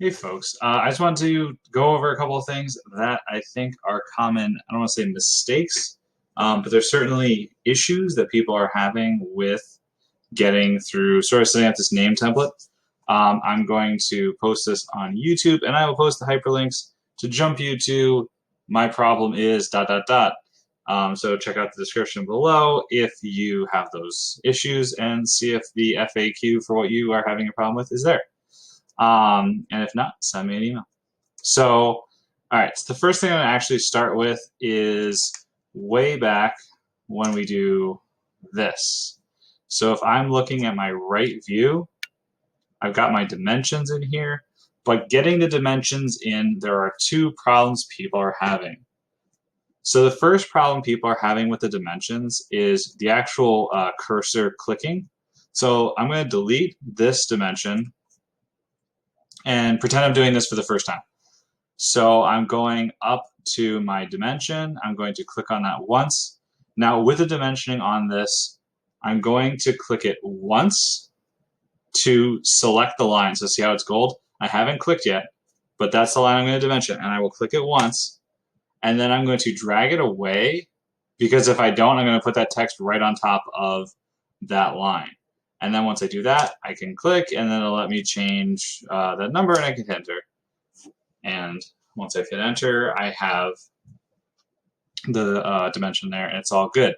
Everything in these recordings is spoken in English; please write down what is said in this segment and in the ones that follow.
Hey folks, I just wanted to go over a couple of things that I think are common, I don't want to say mistakes, but there's certainly issues that people are having with getting through sort of setting up this name template. I'm going to post this on YouTube and I will post the hyperlinks to jump you to my problem is dot dot dot. So check out the description below if you have those issues and see if the FAQ for what you are having a problem with is there. And if not, send me an email. So, all right, so the first thing I'm going to actually start with is way back when we do this. So if I'm looking at my right view, I've got my dimensions in here, but getting the dimensions in, there are two problems people are having. So the first problem people are having with the dimensions is the actual cursor clicking. So I'm going to delete this dimension and pretend I'm doing this for the first time. So I'm going up to my dimension. I'm going to click on that once. Now with the dimensioning on this, I'm going to click it once to select the line. So see how it's gold? I haven't clicked yet, but that's the line I'm going to dimension. And I will click it once. And then I'm going to drag it away because if I don't, I'm going to put that text right on top of that line. And then once I do that, I can click and then it'll let me change that number and I can hit enter. And once I hit enter, I have the dimension there and it's all good.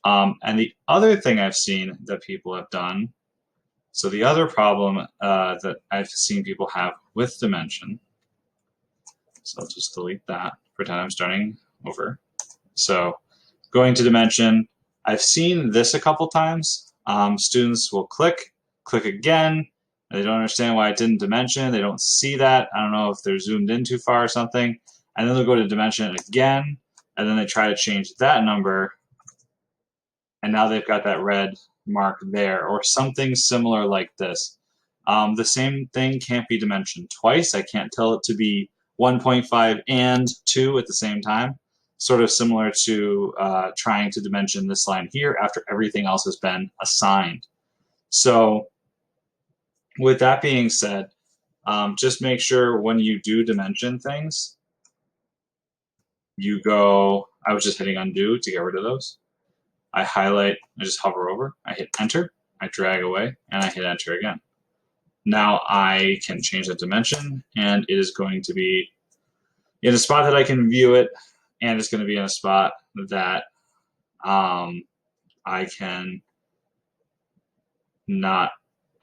And the other thing I've seen that people have done, so the other problem that I've seen people have with dimension, so I'll just delete that, pretend I'm starting over. So going to dimension, I've seen this a couple times. Students will click again, and they don't understand why it didn't dimension. They don't see that. I don't know if they're zoomed in too far or something. And then they'll go to dimension again, and then they try to change that number, and now they've got that red mark there, or something similar like this. The same thing can't be dimensioned twice. I can't tell it to be 1.5 and 2 at the same time. Sort of similar to trying to dimension this line here after everything else has been assigned. So with that being said, just make sure when you do dimension things, you go, I was just hitting undo to get rid of those. I highlight, I just hover over, I hit enter, I drag away, and I hit enter again. Now I can change the dimension, and it is going to be in a spot that I can view it, and it's going to be in a spot that I can not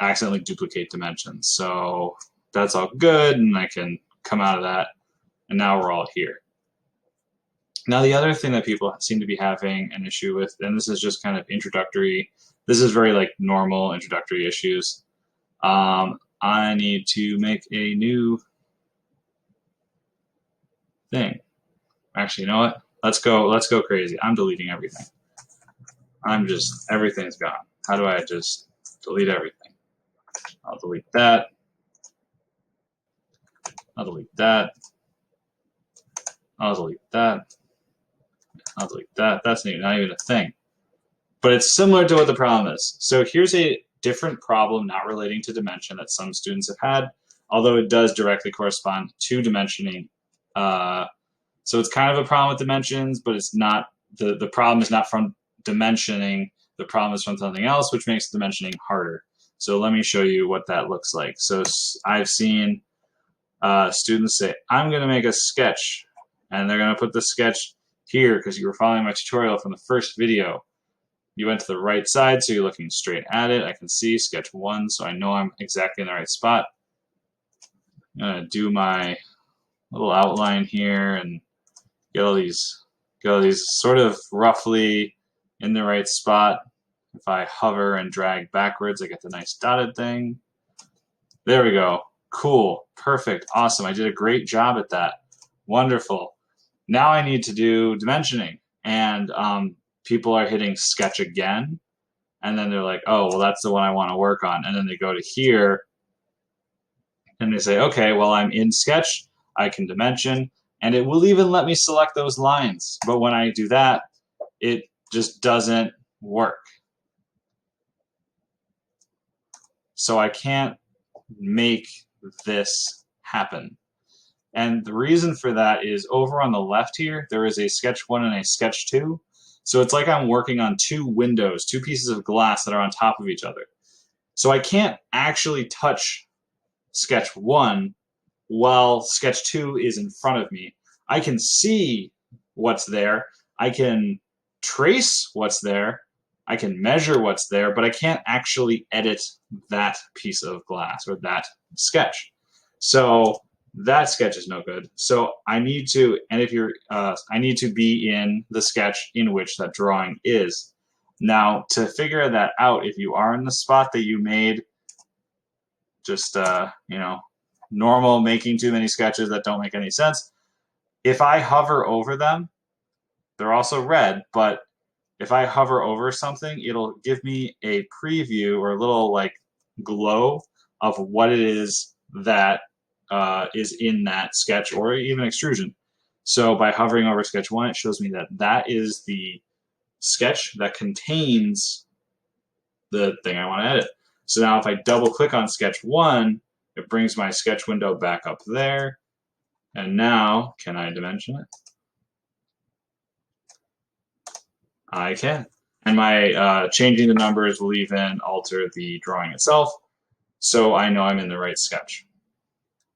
accidentally duplicate dimensions. So that's all good, and I can come out of that, and now we're all here. Now the other thing that people seem to be having an issue with, and this is just kind of introductory, this is very like normal introductory issues. I need to make a new thing. Actually, you know what? Let's go crazy. I'm deleting everything. Everything's gone. How do I just delete everything? I'll delete that. I'll delete that. I'll delete that. I'll delete that. That's not even a thing. But it's similar to what the problem is. So here's a different problem not relating to dimension that some students have had, although it does directly correspond to dimensioning. So it's kind of a problem with dimensions, but it's not, the problem is not from dimensioning, the problem is from something else, which makes dimensioning harder. So let me show you what that looks like. So I've seen students say, I'm going to make a sketch, and they're going to put the sketch here because you were following my tutorial from the first video. You went to the right side, so you're looking straight at it. I can see sketch 1, so I know I'm exactly in the right spot. I'm going to do my little outline here and get all these sort of roughly in the right spot. If I hover and drag backwards, I get the nice dotted thing. There we go. Cool. Perfect. Awesome. I did a great job at that. Wonderful. Now I need to do dimensioning. And people are hitting sketch again. And then they're like, oh, well, that's the one I want to work on. And then they go to here. And they say, okay, well, I'm in sketch. I can dimension. And it will even let me select those lines. But when I do that, it just doesn't work. So I can't make this happen. And the reason for that is over on the left here, there is a sketch 1 and a sketch 2. So it's like I'm working on two windows, two pieces of glass that are on top of each other. So I can't actually touch sketch 1 while sketch 2 is in front of me. I can see what's there. I can trace what's there. I can measure what's there, but I can't actually edit that piece of glass or that sketch. So that sketch is no good. So I need to, and if you're, I need to be in the sketch in which that drawing is. Now, to figure that out, if you are in the spot that you made, just, you know, normal making too many sketches that don't make any sense, if I hover over them, they're also red, but if I hover over something, it'll give me a preview or a little like glow of what it is that is in that sketch or even extrusion. So by hovering over sketch 1, it shows me that that is the sketch that contains the thing I want to edit. So now if I double click on sketch 1, it brings my sketch window back up there. And now, can I dimension it? I can. And my changing the numbers will even alter the drawing itself, so I know I'm in the right sketch.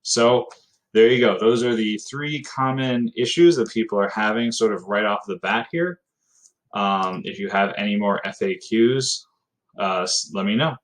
So there you go. Those are the 3 common issues that people are having sort of right off the bat here. If you have any more FAQs, let me know.